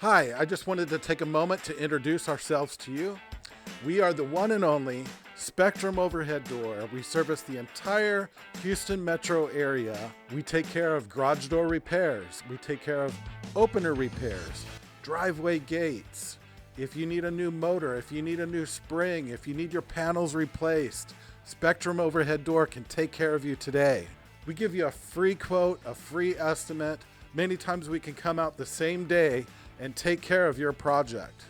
Hi, I just wanted to take a moment to introduce ourselves to you. We are the one and only Spectrum Overhead Door. We service the entire Houston metro area. We take care of garage door repairs. We take care of opener repairs, driveway gates. If you need a new motor, if you need a new spring, if you need your panels replaced, Spectrum Overhead Door can take care of you today. We give you a free quote, a free estimate. Many times we can come out the same day and take care of your project.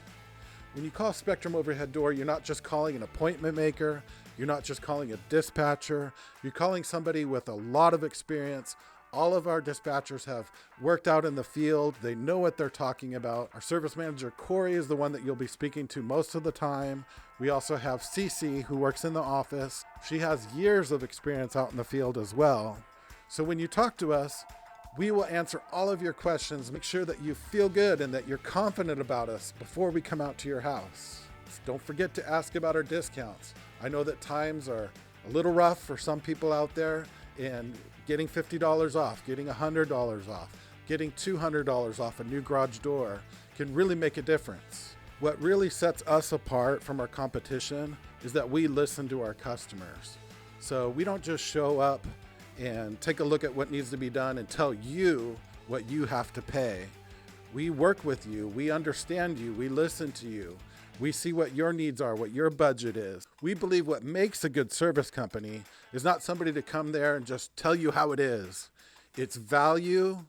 When you call Spectrum Overhead Door, you're not just calling an appointment maker, you're not just calling a dispatcher, you're calling somebody with a lot of experience. All of our dispatchers have worked out in the field. They know what they're talking about. Our service manager, Cory, is the one that you'll be speaking to most of the time. We also have Cece, who works in the office. She has years of experience out in the field as well. So when you talk to us, we will answer all of your questions, make sure that you feel good and that you're confident about us before we come out to your house. Don't forget to ask about our discounts. I know that times are a little rough for some people out there, and getting $50 off, getting $100 off, getting $200 off a new garage door can really make a difference. What really sets us apart from our competition is that we listen to our customers. So we don't just show up and take a look at what needs to be done and tell you what you have to pay. We work with you, we understand you, we listen to you. We see what your needs are, what your budget is. We believe what makes a good service company is not somebody to come there and just tell you how it is. It's value,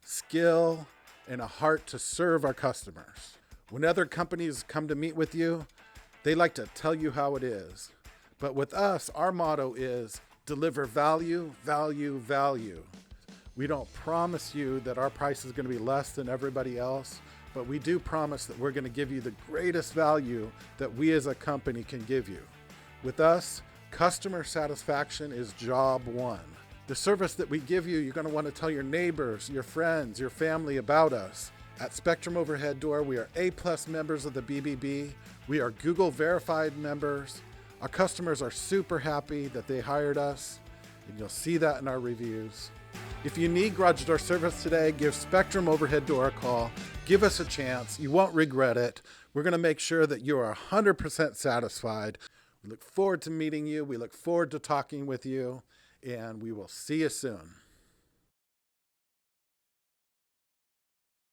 skill, and a heart to serve our customers. When other companies come to meet with you, they like to tell you how it is. But with us, our motto is deliver value, value, value. We don't promise you that our price is going to be less than everybody else, but we do promise that we're going to give you the greatest value that we as a company can give you. With us, customer satisfaction is job one. The service that we give you, you're going to want to tell your neighbors, your friends, your family about us. At Spectrum Overhead Door, we are A+ members of the BBB. We are Google verified members. Our customers are super happy that they hired us, and you'll see that in our reviews. If you need garage door service today, give Spectrum Overhead Door a call. Give us a chance. You won't regret it. We're going to make sure that you are 100% satisfied. We look forward to meeting you. We look forward to talking with you, and we will see you soon.